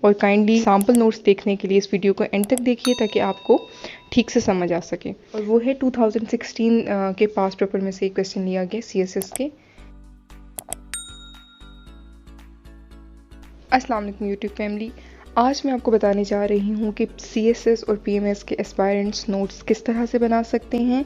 और kindly sample notes देखने के लिए इस वीडियो को एंड तक देखिए ताकि आपको ठीक से समझ आ सके। और वो है 2016 के पास पेपर में से एक क्वेश्चन लिया गया CSS के। अस्सलाम वालेकुम यूट्यूब फैमिली, आज मैं आपको बताने जा रही हूँ कि CSS और PMS के एस्पायरेंट्स नोट्स किस तरह से बना सकते हैं।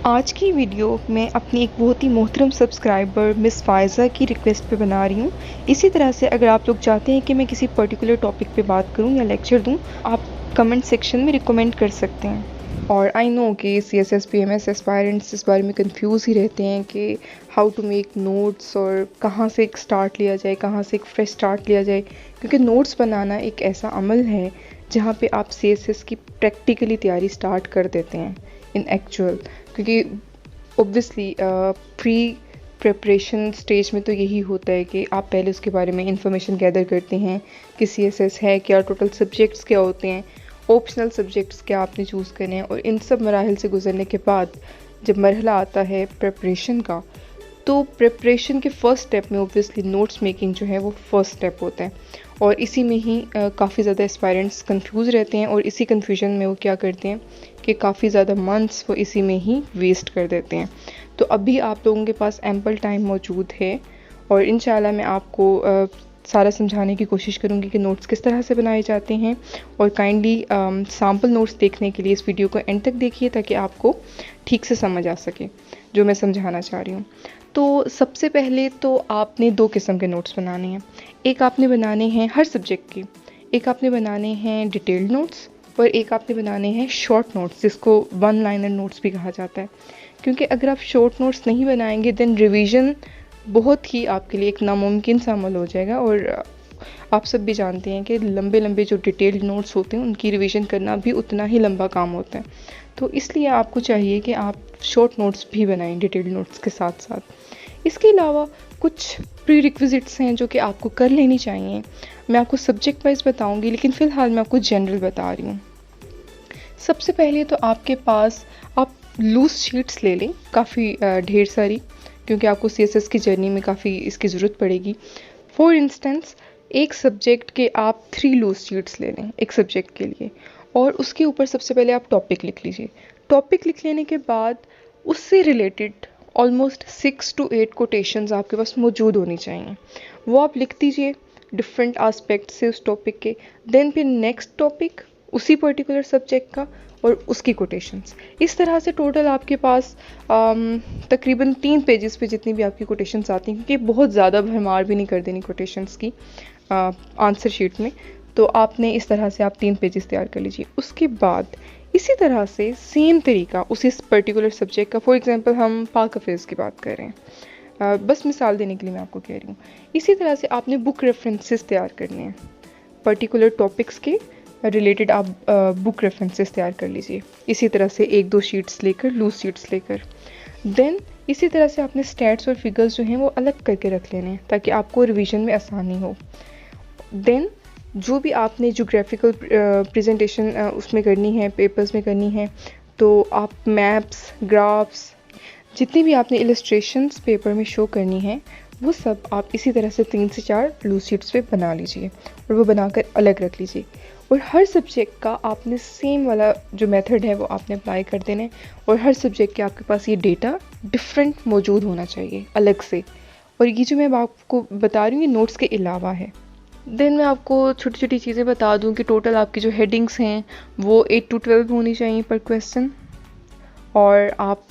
आज की वीडियो मैं अपनी एक बहुत ही मोहतरम सब्सक्राइबर मिस फायज़ा की रिक्वेस्ट पे बना रही हूँ। इसी तरह से अगर आप लोग चाहते हैं कि मैं किसी पर्टिकुलर टॉपिक पे बात करूँ या लेक्चर दूँ, आप कमेंट सेक्शन में रिकमेंड कर सकते हैं। और आई नो कि CSS PMS एस्पायरेंट्स इस बारे में कंफ्यूज ही रहते हैं कि हाउ टू मेक नोट्स और कहाँ से एक स्टार्ट लिया जाए, कहाँ से एक फ्रेश स्टार्ट लिया जाए, क्योंकि नोट्स बनाना एक ऐसा अमल है जहाँ पे आप CSS की प्रैक्टिकली तैयारी स्टार्ट कर देते हैं इन एक्चुअल। क्योंकि ऑब्वियसली प्री प्रिपरेशन स्टेज में तो यही होता है कि आप पहले उसके बारे में इंफॉर्मेशन गैदर करते हैं कि CSS है क्या, टोटल सब्जेक्ट्स क्या होते हैं, ऑप्शनल सब्जेक्ट्स क्या आपने चूज़ करने हैं। और इन सब मराहल से गुजरने के बाद जब मरहला आता है प्रिपरेशन का, तो प्रिपरेशन के फ़र्स्ट स्टेप में ऑब्वियसली नोट्स मेकिंग जो है वो फर्स्ट स्टेप होता है। और इसी में ही काफ़ी ज़्यादा एस्पायरेंट्स कंफ्यूज रहते हैं और इसी कन्फ्यूजन में वो क्या करते हैं कि काफ़ी ज़्यादा मंथ्स वो इसी में ही वेस्ट कर देते हैं। तो अभी आप लोगों के पास एम्पल टाइम मौजूद है और इंशाल्लाह मैं आपको सारा समझाने की कोशिश करूँगी कि नोट्स किस तरह से बनाए जाते हैं। और काइंडली सैम्पल नोट्स देखने के लिए इस वीडियो को एंड तक देखिए ताकि आपको ठीक से समझ आ सके जो मैं समझाना चाह रही हूँ। तो सबसे पहले तो आपने दो किस्म के नोट्स बनाने हैं। एक आपने बनाने हैं हर सब्जेक्ट के, एक आपने बनाने हैं डिटेल्ड नोट्स और एक आपने बनाने हैं शॉर्ट नोट्स, जिसको वन लाइनर नोट्स भी कहा जाता है। क्योंकि अगर आप शॉर्ट नोट्स नहीं बनाएंगे देन रिवीजन बहुत ही आपके लिए एक नामुमकिन सा अमल हो जाएगा। और आप सब भी जानते हैं कि लंबे लंबे जो डिटेल्ड नोट्स होते हैं उनकी रिवीजन करना भी उतना ही लंबा काम होता है। तो इसलिए आपको चाहिए कि आप शॉर्ट नोट्स भी बनाएं डिटेल्ड नोट्स के साथ साथ। इसके अलावा कुछ प्री रिक्विजिट्स हैं जो कि आपको कर लेनी चाहिए। मैं आपको सब्जेक्ट वाइज बताऊंगी, लेकिन फ़िलहाल मैं आपको जनरल बता रही हूँ। सबसे पहले तो आपके पास आप लूज शीट्स ले लें, काफ़ी ढेर सारी, क्योंकि आपको CSS की जर्नी में काफ़ी इसकी ज़रूरत पड़ेगी। फॉर इंस्टेंस एक सब्जेक्ट के आप 3 लूज शीट्स ले लें एक सब्जेक्ट के लिए, और उसके ऊपर सबसे पहले आप टॉपिक लिख लीजिए। टॉपिक लिख लेने के बाद उससे रिलेटेड ऑलमोस्ट 6 to 8 कोटेशंस आपके पास मौजूद होनी चाहिए। वो आप लिख दीजिए डिफरेंट आस्पेक्ट से उस टॉपिक के। देन फिर नेक्स्ट टॉपिक उसी पर्टिकुलर सब्जेक्ट का और उसकी कोटेशंस। इस तरह से टोटल आपके पास तकरीबन 3 पेजेस पे जितनी भी आपकी कोटेशंस आती हैं, क्योंकि बहुत ज़्यादा भरमार भी नहीं कर देनी कोटेशंस की आंसर शीट में, तो आपने इस तरह से आप 3 पेजेस तैयार कर लीजिए। उसके बाद इसी तरह से सेम तरीका उसी पर्टिकुलर सब्जेक्ट का, फॉर एग्जांपल हम पाक अफेयर्स की बात कर रहे हैं, बस मिसाल देने के लिए मैं आपको कह रही हूँ। इसी तरह से आपने बुक रेफरेंसेस तैयार करने हैं पर्टिकुलर टॉपिक्स के रिलेटेड। आप बुक रेफरेंसेस तैयार कर लीजिए इसी तरह से 1-2 शीट्स लेकर, लूज शीट्स लेकर। देन इसी तरह से आपने स्टैट्स और फिगर्स जो हैं वो अलग करके रख लेने हैं ताकि आपको रिवीजन में आसानी हो। देन जो भी आपने जोग्राफिकल प्रेजेंटेशन उसमें करनी है, पेपर्स में करनी है, तो आप मैप्स, ग्राफ्स, जितनी भी आपने इलस्ट्रेशंस पेपर में शो करनी है, वो सब आप इसी तरह से 3 से 4 लूज शीट्स पे बना लीजिए और वो बनाकर अलग रख लीजिए। और हर सब्जेक्ट का आपने सेम वाला जो मेथड है वो आपने अप्लाई कर देना है। और हर सब्जेक्ट के आपके पास ये डेटा डिफरेंट मौजूद होना चाहिए अलग से। और ये जो मैं आपको बता रही हूँ ये नोट्स के अलावा है। देन मैं आपको छोटी छोटी चीज़ें बता दूँ कि टोटल आपकी जो हेडिंग्स हैं वो 8 to 12 होनी चाहिए पर क्वेश्चन। और आप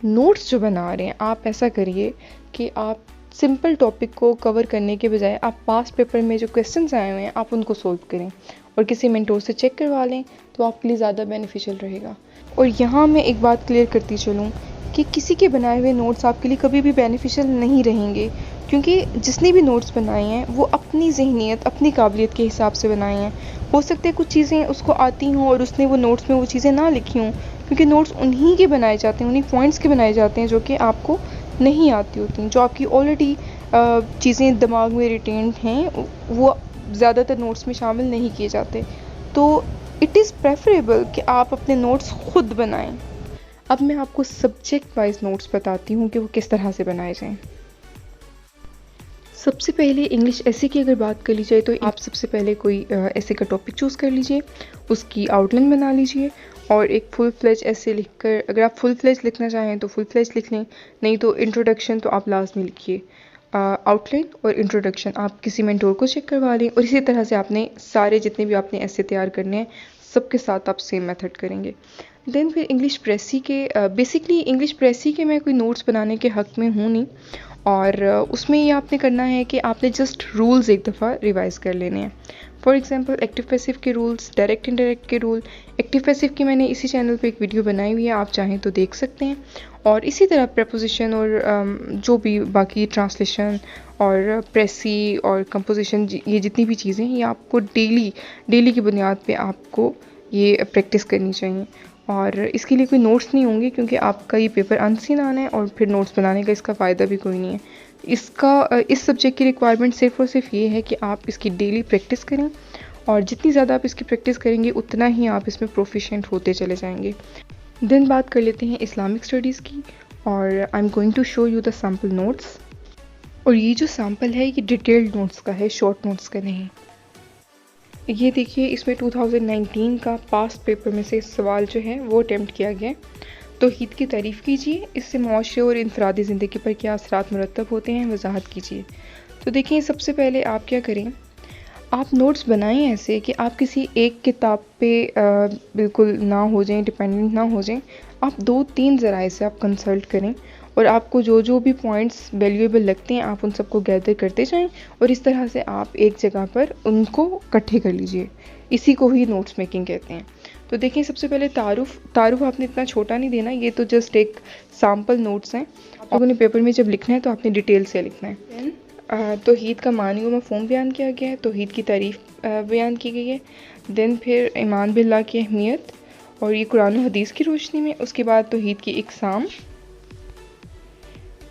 नोट्स जो बना रहे हैं आप ऐसा करिए कि आप सिंपल टॉपिक को कवर करने के बजाय आप पास्ट पेपर में जो क्वेश्चंस आए हुए हैं आप उनको सोल्व करें और किसी मेंटोर से चेक करवा लें, तो आपके लिए ज़्यादा बेनिफिशियल रहेगा। और यहाँ मैं एक बात क्लियर करती चलूँ कि किसी के बनाए हुए नोट्स आपके लिए कभी भी बेनिफिशियल नहीं रहेंगे, क्योंकि जिसने भी नोट्स बनाए हैं वो अपनी जहनियत, अपनी काबिलियत के हिसाब से बनाए हैं। हो सकता है कुछ चीज़ें उसको आती हों और उसने वो नोट्स में वो चीज़ें ना लिखी हों, क्योंकि नोट्स उन्हीं के बनाए जाते हैं, उन्हीं पॉइंट्स के बनाए जाते हैं जो कि आपको नहीं आती होती, जो आपकी ऑलरेडी चीज़ें दिमाग में रिटेन्ड हैं, वो ज़्यादातर नोट्स में शामिल नहीं किए जाते। तो इट इज़ प्रेफरेबल कि आप अपने नोट्स खुद बनाएं। अब मैं आपको सब्जेक्ट वाइज नोट्स बताती हूँ कि वो किस तरह से बनाए जाएं। सबसे पहले इंग्लिश एसे की अगर बात कर ली जाए तो आप सबसे पहले कोई एसे का टॉपिक चूज़ कर लीजिए, उसकी आउटलाइन बना लीजिए और एक फुल फ्लेज एसे लिखकर, अगर आप फुल फ्लेज लिखना चाहें तो फुल फ्लेज लिख लें, नहीं तो इंट्रोडक्शन तो आप लास्ट में लिखिए। आउटलाइन और इंट्रोडक्शन आप किसी मेंटोर को चेक करवा लें और इसी तरह से आपने सारे जितने भी आपने एसे तैयार करने हैं सबके साथ आप सेम मेथड करेंगे। देन फिर इंग्लिश प्रेसी के बेसिकली इंग्लिश प्रेसी के मैं कोई नोट्स बनाने के हक़ में हूँ नहीं, और उसमें ये आपने करना है कि आपने जस्ट रूल्स एक दफ़ा रिवाइज़ कर लेने हैं। फॉर एग्जांपल एक्टिव पैसिव के रूल्स, डायरेक्ट इनडायरेक्ट के रूल। एक्टिव पैसिव की मैंने इसी चैनल पे एक वीडियो बनाई हुई है, आप चाहें तो देख सकते हैं। और इसी तरह प्रपोजिशन और जो भी बाकी ट्रांसलेशन और प्रेसी और कंपोजिशन, ये जितनी भी चीज़ें हैं ये आपको डेली की बुनियाद पे आपको ये प्रैक्टिस करनी चाहिए। और इसके लिए कोई नोट्स नहीं होंगे क्योंकि आपका ये पेपर अनसीन आना है और फिर नोट्स बनाने का इसका फ़ायदा भी कोई नहीं है। इस सब्जेक्ट की रिक्वायरमेंट सिर्फ़ और सिर्फ ये है कि आप इसकी डेली प्रैक्टिस करें, और जितनी ज़्यादा आप इसकी प्रैक्टिस करेंगे उतना ही आप इसमें प्रोफिशिएंट होते चले जाएंगे। देन बात कर लेते हैं इस्लामिक स्टडीज़ की, और I am going to show you the sample notes. और ये जो सैम्पल है ये डिटेल्ड नोट्स का है, शॉर्ट नोट्स का नहीं। ये देखिए, इसमें 2019 का पास्ट पेपर में से सवाल जो है वो अटैम्प्ट किया गया है। तौहीद की तारीफ़ कीजिए, इससे मुआशरे और इनफरादी ज़िंदगी पर क्या असरात मुरतब होते हैं वजाहत कीजिए। तो देखिए, सबसे पहले आप क्या करें, आप नोट्स बनाएं ऐसे कि आप किसी एक किताब पे बिल्कुल ना हो जाएं, डिपेंडेंट ना हो जाएं। आप 2-3 ज़राए से आप कंसल्ट करें और आपको जो भी पॉइंट्स वैल्यूएबल लगते हैं आप उन सबको गैदर करते जाएं, और इस तरह से आप एक जगह पर उनको इकट्ठे कर लीजिए। इसी को ही नोट्स मेकिंग कहते हैं। तो देखिए, सबसे पहले तारुफ आपने इतना छोटा नहीं देना, ये तो जस्ट एक सैम्पल नोट्स हैं। आप लोगों ने पेपर में जब लिखना है तो आपने डिटेल से लिखना है। तौहीद का मानी व मफ़हूम बयान किया गया है, तौहीद की तारीफ़ बयान की गई है। देन फिर ईमान बिल्लाह की अहमियत, और ये कुरान और हदीस की रोशनी में। उसके बाद तौहीद की इक़साम।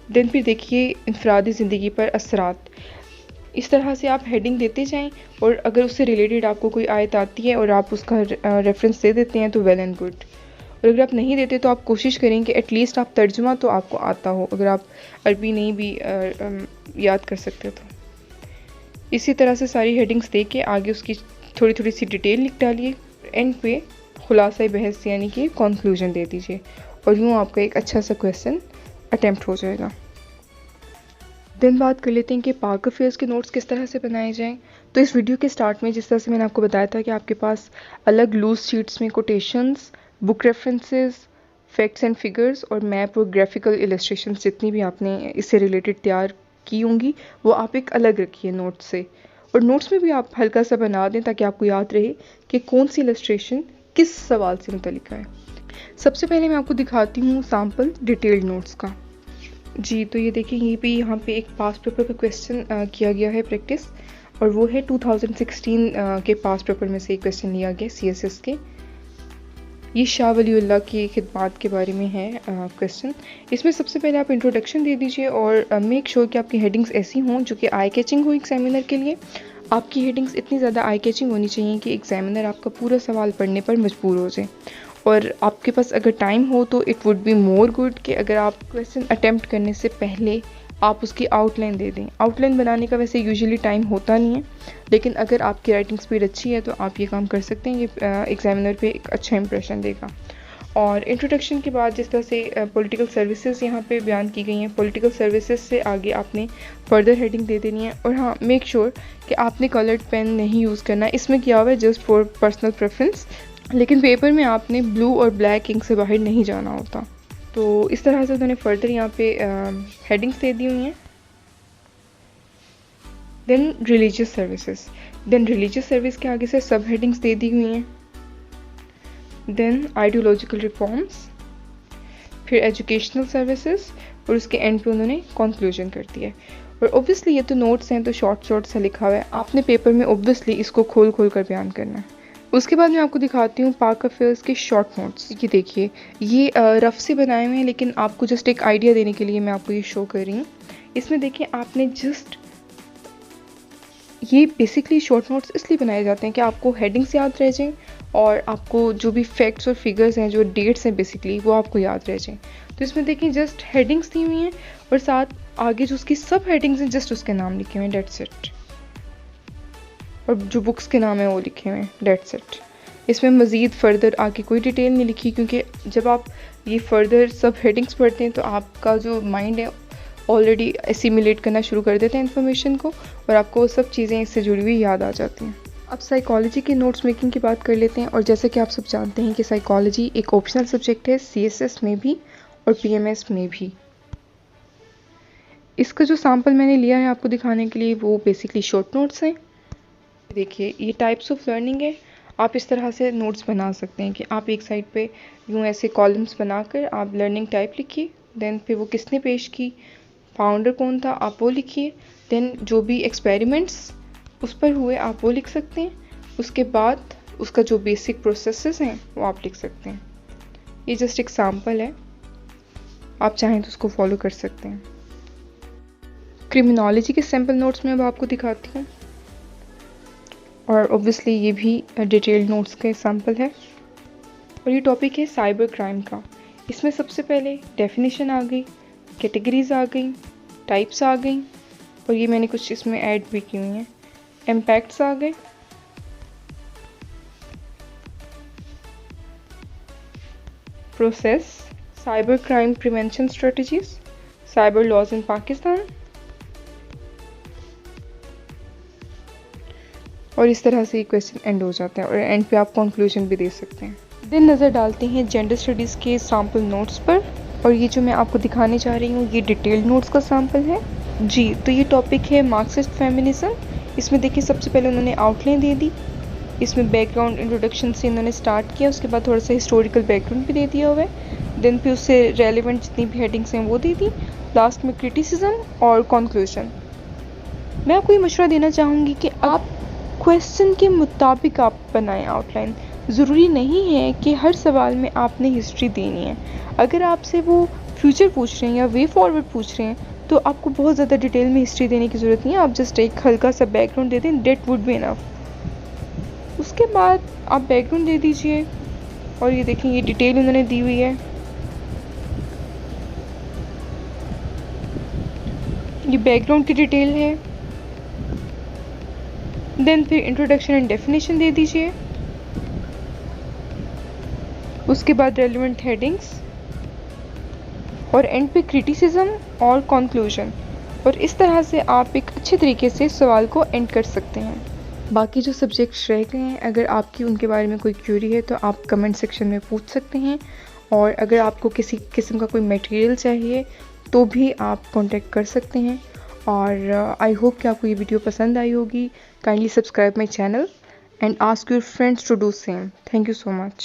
देन फिर देखिए इनफरादी ज़िंदगी पर असरात। इस तरह से आप हेडिंग देते जाएं, और अगर उससे रिलेटेड आपको कोई आयत आती है और आप उसका रेफरेंस दे देते हैं तो वेल एंड गुड, और अगर आप नहीं देते तो आप कोशिश करें कि एटलीस्ट आप तर्जुमा तो आपको आता हो, अगर आप अरबी नहीं भी याद कर सकते तो। इसी तरह से सारी हेडिंग्स दे के आगे उसकी थोड़ी थोड़ी सी डिटेल लिख डालिए, एंड पे खुलासा बहस यानी कि कंक्लूजन दे दीजिए, और यूँ आपका एक अच्छा सा क्वेश्चन अटैम्प्ट हो जाएगा। देन बात कर लेते हैं कि पाक अफेयर्स के नोट्स किस तरह से बनाए जाएं। तो इस वीडियो के स्टार्ट में जिस तरह से मैंने आपको बताया था कि आपके पास अलग लूज शीट्स में quotations, book references, facts and figures और मैप और ग्राफिकल इलस्ट्रेशंस जितनी भी आपने इससे रिलेटेड तैयार की होंगी वो आप एक अलग रखिए नोट्स से, और नोट्स में भी आप हल्का सा बना दें ताकि आपको याद रहे कि कौन सी इलस्ट्रेशन किस सवाल से मुतल्लिक है। सबसे पहले मैं आपको दिखाती हूँ सैम्पल डिटेल्ड नोट्स का। जी, तो ये देखिए, ये भी यहाँ पे एक पास्ट पेपर का क्वेश्चन किया गया है प्रैक्टिस, और वो है 2016 के पास्ट पेपर में से एक क्वेश्चन लिया गया CSS के। ये शाह वलीउल्लाह की खिदमात के बारे में है क्वेश्चन। इसमें सबसे पहले आप इंट्रोडक्शन दे दीजिए और मेक श्योर कि आपकी हेडिंग्स ऐसी हों जो कि आई कैचिंग हो एग्जामिनर के लिए। आपकी हेडिंग्स इतनी ज़्यादा आई कैचिंग होनी चाहिए कि एग्जामिनर आपका पूरा सवाल पढ़ने पर मजबूर हो जाए, और आपके पास अगर टाइम हो तो it would be more good कि अगर आप क्वेश्चन अटैम्प्ट करने से पहले आप उसकी आउटलाइन दे दें। आउटलाइन बनाने का वैसे यूजुअली टाइम होता नहीं है, लेकिन अगर आपकी राइटिंग स्पीड अच्छी है तो आप ये काम कर सकते हैं, ये एग्जामिनर पे एक अच्छा इंप्रेशन देगा। और इंट्रोडक्शन के बाद जिस तरह से पॉलिटिकल सर्विसेज यहाँ पे बयान की गई हैं, पॉलिटिकल सर्विसेज से आगे आपने फर्दर हेडिंग दे देनी है। और हाँ, मेक श्योर कि आपने कलर्ड पेन नहीं यूज़ करना है। इसमें किया हुआ है जस्ट फॉर पर्सनल प्रेफरेंस, लेकिन पेपर में आपने ब्लू और ब्लैक इंक से बाहर नहीं जाना होता। तो इस तरह से उन्होंने फर्दर यहाँ पे हेडिंग्स दे दी हुई हैं। Then religious services, then religious service के आगे से सब हेडिंग्स दे दी हुई हैं। देन आइडियोलॉजिकल रिफॉर्म्स, फिर एजुकेशनल सर्विसेज, और उसके एंड पे उन्होंने कंक्लूजन कर दिया है। और ऑब्वियसली ये तो नोट्स हैं तो शॉर्ट सा लिखा हुआ है, आपने पेपर में ऑब्वियसली इसको खोल कर बयान करना है। उसके बाद मैं आपको दिखाती हूँ पाक अफेयर्स के शॉर्ट नोट्स। ये देखिए, ये रफ से बनाए हुए हैं, लेकिन आपको जस्ट एक आइडिया देने के लिए मैं आपको ये शो कर रही हूँ। इसमें देखिए, आपने जस्ट ये बेसिकली शॉर्ट नोट्स इसलिए बनाए जाते हैं कि आपको हेडिंग्स याद रह जाएं और आपको जो भी फैक्ट्स और फिगर्स हैं, जो डेट्स हैं बेसिकली, वो आपको याद रह जाएं। तो इसमें देखें जस्ट हेडिंग्स दी हुई हैं और साथ आगे जो उसकी सब हेडिंग्स हैं जस्ट उसके नाम लिखे हुए हैं, डेट्स इट। और जो बुक्स के नाम है वो लिखे हुए हैं, डेट्स इट। इसमें मज़ीद फर्दर आगे कोई डिटेल नहीं लिखी, क्योंकि जब आप ये फर्दर सब हेडिंग्स पढ़ते हैं तो आपका जो माइंड है ऑलरेडी एसिमिलेट करना शुरू कर देते हैं इन्फॉर्मेशन को, और आपको वो सब चीज़ें इससे जुड़ी हुई याद आ जाती हैं। अब साइकोलॉजी के नोट्स मेकिंग की बात कर लेते हैं। और जैसा कि आप सब जानते हैं कि साइकोलॉजी एक ऑप्शनल सब्जेक्ट है CSS में भी और PMS में भी। इसका जो सैम्पल मैंने लिया है आपको दिखाने के लिए वो बेसिकली शॉर्ट नोट्स हैं। देखिए ये टाइप्स ऑफ लर्निंग है। आप इस तरह से नोट्स बना सकते हैं कि आप एक साइड पे यूँ ऐसे कॉलम्स बनाकर आप लर्निंग टाइप लिखिए, देन फिर वो किसने पेश की, फाउंडर कौन था आप वो लिखिए, देन जो भी एक्सपेरिमेंट्स उस पर हुए आप वो लिख सकते हैं। उसके बाद उसका जो बेसिक प्रोसेसेस हैं वो आप लिख सकते हैं। ये जस्ट एग्जाम्पल है, आप चाहें तो उसको फॉलो कर सकते हैं। क्रिमिनोलॉजी के सैम्पल नोट्स में अब आपको दिखाती हूँ, और ऑब्वियसली ये भी डिटेल्ड नोट्स का सैम्पल है। और ये टॉपिक है साइबर क्राइम का। इसमें सबसे पहले डेफिनेशन आ गई, कैटेगरीज आ गई, टाइप्स आ गई, और ये मैंने कुछ इसमें ऐड भी की हुई हैं। इम्पैक्ट्स आ गए, process, cyber crime prevention strategies, cyber laws in Pakistan, और इस तरह से ये क्वेश्चन एंड हो जाते हैं और एंड पे आप कंक्लूजन भी दे सकते हैं। दिन नज़र डालते हैं जेंडर स्टडीज़ के सैम्पल नोट्स पर। और ये जो मैं आपको दिखाने जा रही हूँ ये डिटेल्ड नोट्स का सैम्पल है जी। तो ये टॉपिक है मार्क्सिस्ट फेमिनिज्म। इसमें देखिए सबसे पहले उन्होंने आउटलाइन दे दी, इसमें बैकग्राउंड इंट्रोडक्शन से उन्होंने स्टार्ट किया, उसके बाद थोड़ा सा हिस्टोरिकल बैकग्राउंड भी दे दिया हुआ है, देन फिर उससे रेलिवेंट जितनी भी हेडिंग्स हैं वो दे दी, लास्ट में क्रिटिसिज्म और कंक्लूजन। मैं आपको ये मशवरा देना चाहूँगी कि आप क्वेश्चन के मुताबिक आप बनाएं आउटलाइन। ज़रूरी नहीं है कि हर सवाल में आपने हिस्ट्री देनी है। अगर आपसे वो फ्यूचर पूछ रहे हैं या वे फॉरवर्ड पूछ रहे हैं तो आपको बहुत ज़्यादा डिटेल में हिस्ट्री देने की ज़रूरत नहीं है, आप जस्ट एक हल्का सा बैकग्राउंड दे दें, डेट वुड बी इनफ। उसके बाद आप बैकग्राउंड दे दीजिए, और ये देखें ये डिटेल उन्होंने दी हुई है, ये बैकग्राउंड की डिटेल है। देन फिर इंट्रोडक्शन एंड डेफिनेशन दे दीजिए, उसके बाद रेलिवेंट हेडिंग्स, और एंड पे क्रिटिसिज्म और कंक्लूजन। और इस तरह से आप एक अच्छे तरीके से सवाल को एंड कर सकते हैं। बाकी जो सब्जेक्ट्स रह गए हैं, अगर आपकी उनके बारे में कोई क्यूरी है तो आप कमेंट सेक्शन में पूछ सकते हैं, और अगर आपको किसी किस्म का कोई मटेरियल चाहिए तो भी आप कांटेक्ट कर सकते हैं। और आई होप कि आपको ये वीडियो पसंद आई होगी। Kindly subscribe my channel and ask your friends to do same. Thank you so much.